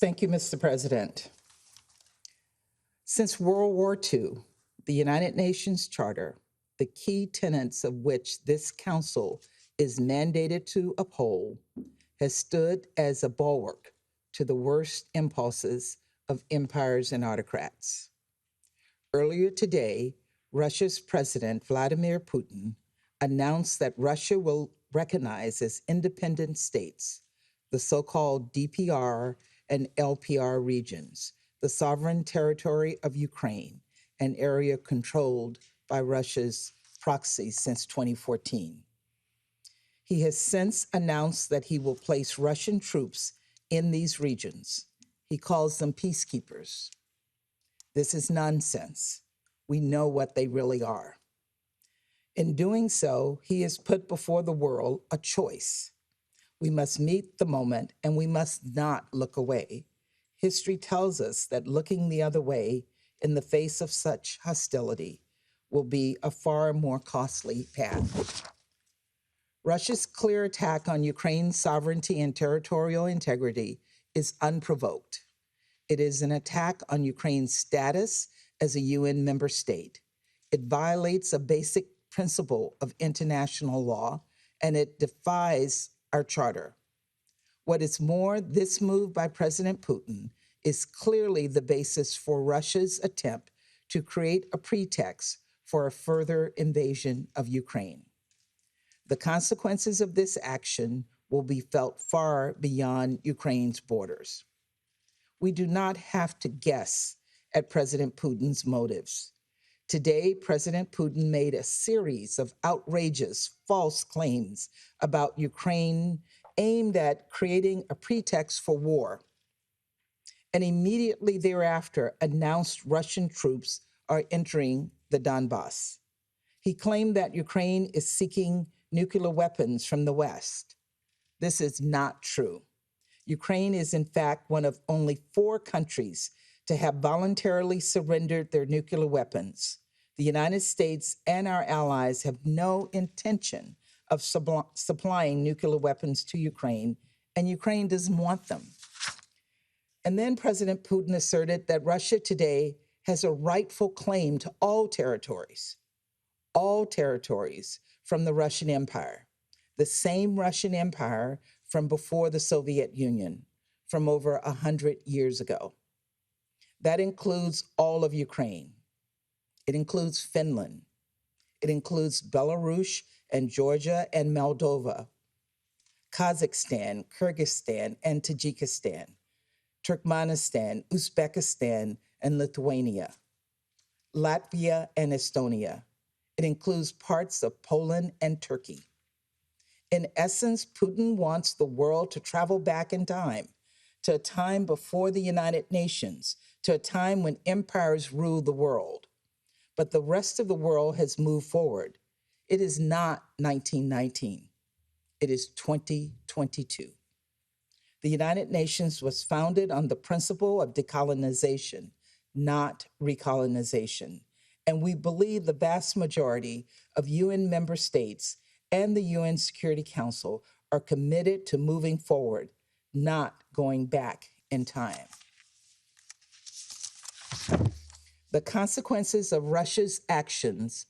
Thank you, Mr. President. Since World War II, the United Nations Charter, the key tenets of which this council is mandated to uphold, has stood as a bulwark to the worst impulses of empires and autocrats. Earlier today, Russia's President Vladimir Putin announced that Russia will recognize as independent states the so called DPR and LPR regions, the sovereign territory of Ukraine, an area controlled by Russia's proxies since 2014. He has since announced that he will place Russian troops in these regions. He calls them peacekeepers. This is nonsense. We know what they really are. In doing so, he has put before the world a choice. We must meet the moment and we must not look away. History tells us that looking the other way in the face of such hostility will be a far more costly path. Russia's clear attack on Ukraine's sovereignty and territorial integrity is unprovoked. It is an attack on Ukraine's status as a UN member state. It violates a basic principle of international law, and it defies our charter. What is more, this move by President Putin is clearly the basis for Russia's attempt to create a pretext for a further invasion of Ukraine. The consequences of this action will be felt far beyond Ukraine's borders. We do not have to guess at President Putin's motives. Today, President Putin made a series of outrageous false claims about Ukraine aimed at creating a pretext for war, and immediately thereafter announced Russian troops are entering the Donbass. He claimed that Ukraine is seeking nuclear weapons from the West. This is not true. Ukraine is, in fact, one of only 4 countries to have voluntarily surrendered their nuclear weapons. The United States and our allies have no intention of supplying nuclear weapons to Ukraine, and Ukraine doesn't want them. And then President Putin asserted that Russia today has a rightful claim to all territories from the Russian Empire, the same Russian Empire from before the Soviet Union, from over 100 years ago. That includes all of Ukraine. It includes Finland. It includes Belarus and Georgia and Moldova, Kazakhstan, Kyrgyzstan, and Tajikistan, Turkmenistan, Uzbekistan, and Lithuania, Latvia and Estonia. It includes parts of Poland and Turkey. In essence, Putin wants the world to travel back in time, to a time before the United Nations, to a time when empires ruled the world. But the rest of the world has moved forward. It is not 1919. It is 2022. The United Nations was founded on the principle of decolonization, not recolonization. And we believe the vast majority of UN member states and the UN Security Council are committed to moving forward, not going back in time. The consequences of Russia's actions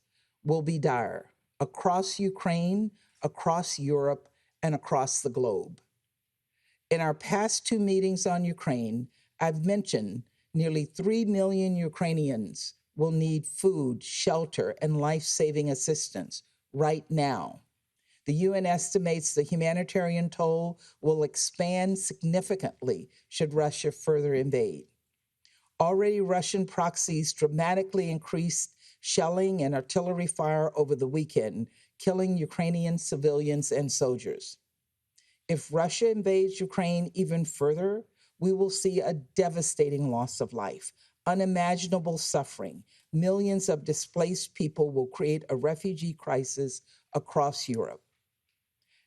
will be dire across Ukraine, across Europe, and across the globe. In our past 2 meetings on Ukraine, I've mentioned nearly 3 million Ukrainians will need food, shelter, and life-saving assistance right now. The UN estimates the humanitarian toll will expand significantly should Russia further invade. Already, Russian proxies dramatically increased shelling and artillery fire over the weekend, killing Ukrainian civilians and soldiers. If Russia invades Ukraine even further, we will see a devastating loss of life, unimaginable suffering. Millions of displaced people will create a refugee crisis across Europe.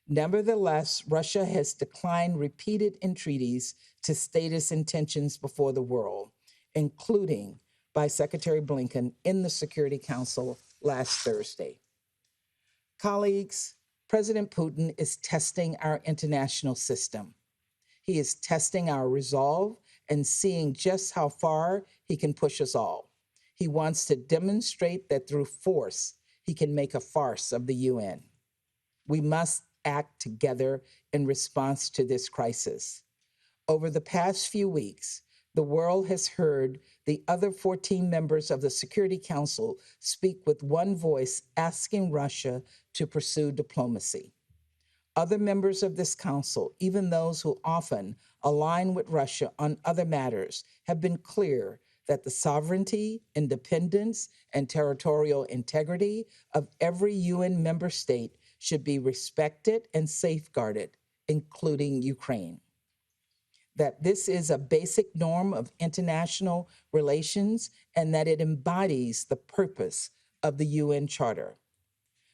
Nevertheless, Russia has declined repeated entreaties to state its intentions before the world, including by Secretary Blinken in the Security Council last Thursday. Colleagues, President Putin is testing our international system. He is testing our resolve and seeing just how far he can push us all. He wants to demonstrate that through force, he can make a farce of the UN. We must act together in response to this crisis. Over the past few weeks, the world has heard the other 14 members of the Security Council speak with one voice, asking Russia to pursue diplomacy. Other members of this council, even those who often align with Russia on other matters, have been clear that the sovereignty, independence, and territorial integrity of every UN member state should be respected and safeguarded, including Ukraine. That this is a basic norm of international relations and that it embodies the purpose of the UN Charter.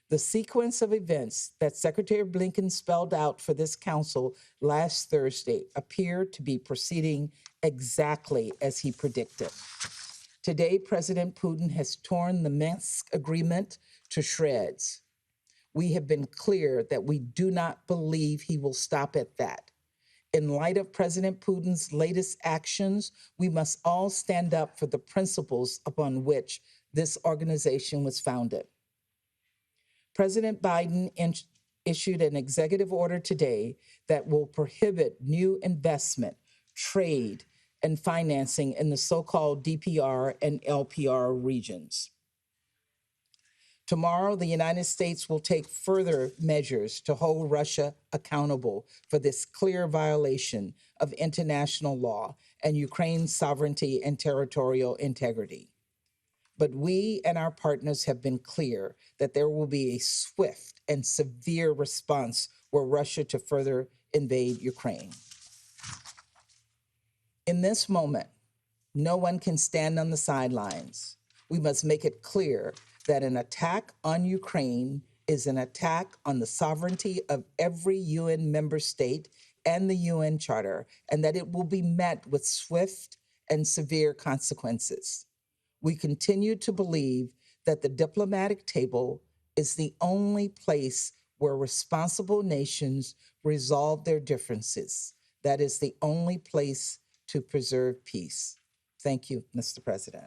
The sequence of events that Secretary Blinken spelled out for this council last Thursday appear to be proceeding exactly as he predicted. Today, President Putin has torn the Minsk agreement to shreds. We have been clear that we do not believe he will stop at that. In light of President Putin's latest actions, we must all stand up for the principles upon which this organization was founded. President Biden issued an executive order today that will prohibit new investment, trade, and financing in the so-called DPR and LPR regions. Tomorrow, the United States will take further measures to hold Russia accountable for this clear violation of international law and Ukraine's sovereignty and territorial integrity. But we and our partners have been clear that there will be a swift and severe response were Russia to further invade Ukraine. In this moment, no one can stand on the sidelines. We must make it clear that an attack on Ukraine is an attack on the sovereignty of every UN member state and the UN Charter, and that it will be met with swift and severe consequences. We continue to believe that the diplomatic table is the only place where responsible nations resolve their differences. That is the only place to preserve peace. Thank you, Mr. President.